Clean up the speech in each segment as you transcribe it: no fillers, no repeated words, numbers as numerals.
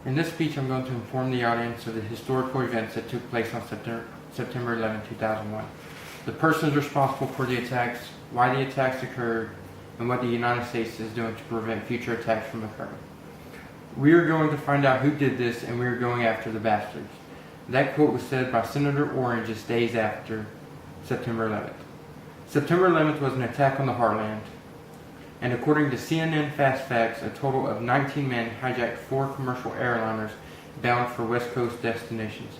In this speech, I'm going to inform the audience of the historical events that took place on September 11, 2001, the persons responsible for the attacks, why the attacks occurred, and what the United States is doing to prevent future attacks from occurring. We are going to find out who did this, and we are going after the bastards. That quote was said by Senator Orange just days after September 11th. September 11th was an attack on the heartland, and according to CNN Fast Facts, a total of 19 men hijacked 4 commercial airliners bound for West Coast destinations.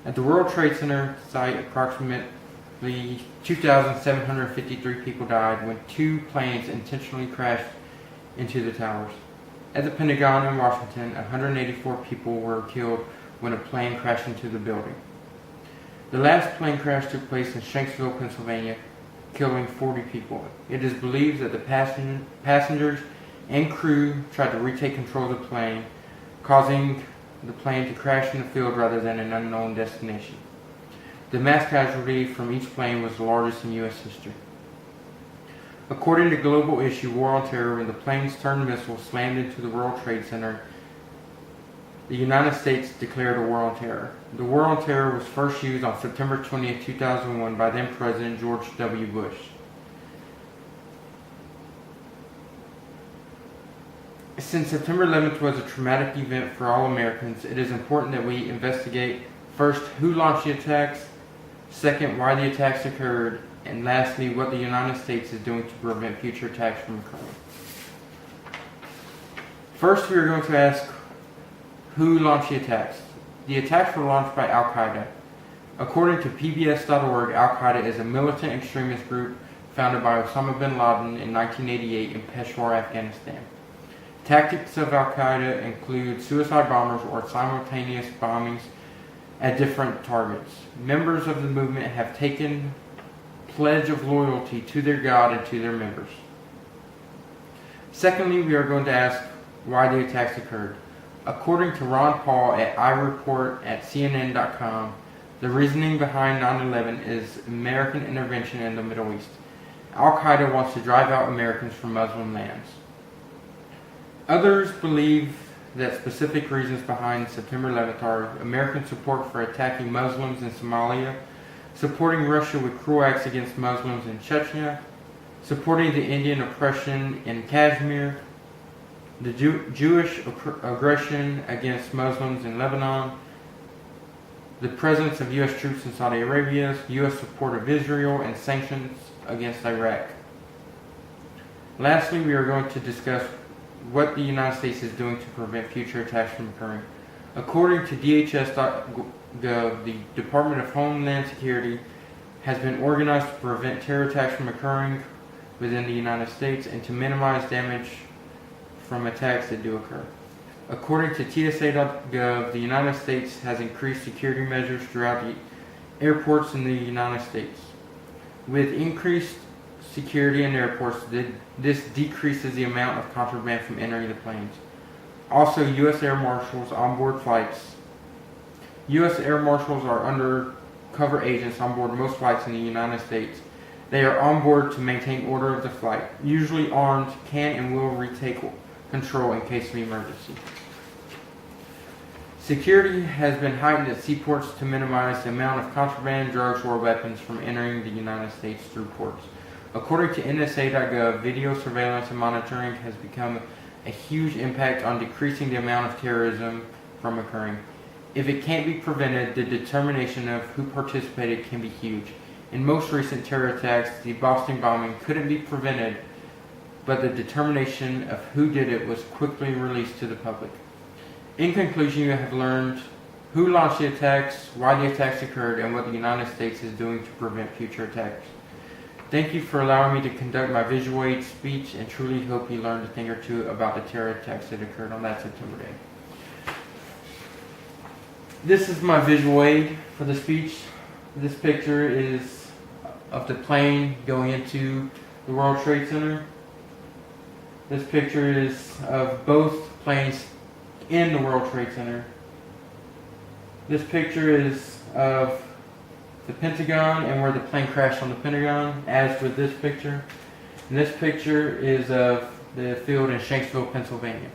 At the World Trade Center site, approximately 2,753 people died when 2 planes intentionally crashed into the towers. At the Pentagon in Washington, 184 people were killed when a plane crashed into the building. The last plane crash took place in Shanksville, Pennsylvania, killing 40 people. It is believed that the passengers and crew tried to retake control of the plane, causing the plane to crash in the field rather than an unknown destination. The mass casualty from each plane was the largest in U.S. history. According to Global Issue War on Terror, when the plane's turned missiles slammed into the World Trade Center, the United States declared a war on terror. The war on terror was first used on September 20, 2001 by then President George W. Bush. Since September 11th was a traumatic event for all Americans, it is important that we investigate first who launched the attacks, second why the attacks occurred, and lastly what the United States is doing to prevent future attacks from occurring. First, we are going to ask who launched the attacks. The attacks were launched by Al-Qaeda. According to PBS.org, Al-Qaeda is a militant extremist group founded by Osama bin Laden in 1988 in Peshawar, Afghanistan. Tactics of Al-Qaeda include suicide bombers or simultaneous bombings at different targets. Members of the movement have taken pledge of loyalty to their God and to their members. Secondly, we are going to ask why the attacks occurred. According to Ron Paul at iReport at CNN.com, the reasoning behind 9/11 is American intervention in the Middle East. Al-Qaeda wants to drive out Americans from Muslim lands. Others believe that specific reasons behind September 11th are American support for attacking Muslims in Somalia, supporting Russia with cruel acts against Muslims in Chechnya, supporting the Indian oppression in Kashmir, the Jewish aggression against Muslims in Lebanon, the presence of U.S. troops in Saudi Arabia, U.S. support of Israel, and sanctions against Iraq. Lastly, we are going to discuss what the United States is doing to prevent future attacks from occurring. According to DHS.gov, the Department of Homeland Security has been organized to prevent terror attacks from occurring within the United States and to minimize damage from attacks that do occur. According to TSA.gov, the United States has increased security measures throughout the airports in the United States. With increased security in airports, this decreases the amount of contraband from entering the planes. Also, U.S. Air Marshals on board flights. U.S. Air Marshals are undercover agents on board most flights in the United States. They are on board to maintain order of the flight. Usually armed, can and will retake control in case of emergency. Security has been heightened at seaports to minimize the amount of contraband, drugs, or weapons from entering the United States through ports. According to NSA.gov, video surveillance and monitoring has become a huge impact on decreasing the amount of terrorism from occurring. If it can't be prevented, the determination of who participated can be huge. In most recent terror attacks, the Boston bombing couldn't be prevented, but the determination of who did it was quickly released to the public. In conclusion, you have learned who launched the attacks, why the attacks occurred, and what the United States is doing to prevent future attacks. Thank you for allowing me to conduct my visual aid speech, and truly hope you learned a thing or two about the terror attacks that occurred on that September day. This is my visual aid for the speech. This picture is of the plane going into the World Trade Center. This picture is of both planes in the World Trade Center. This picture is of the Pentagon and where the plane crashed on the Pentagon, as with this picture. And this picture is of the field in Shanksville, Pennsylvania.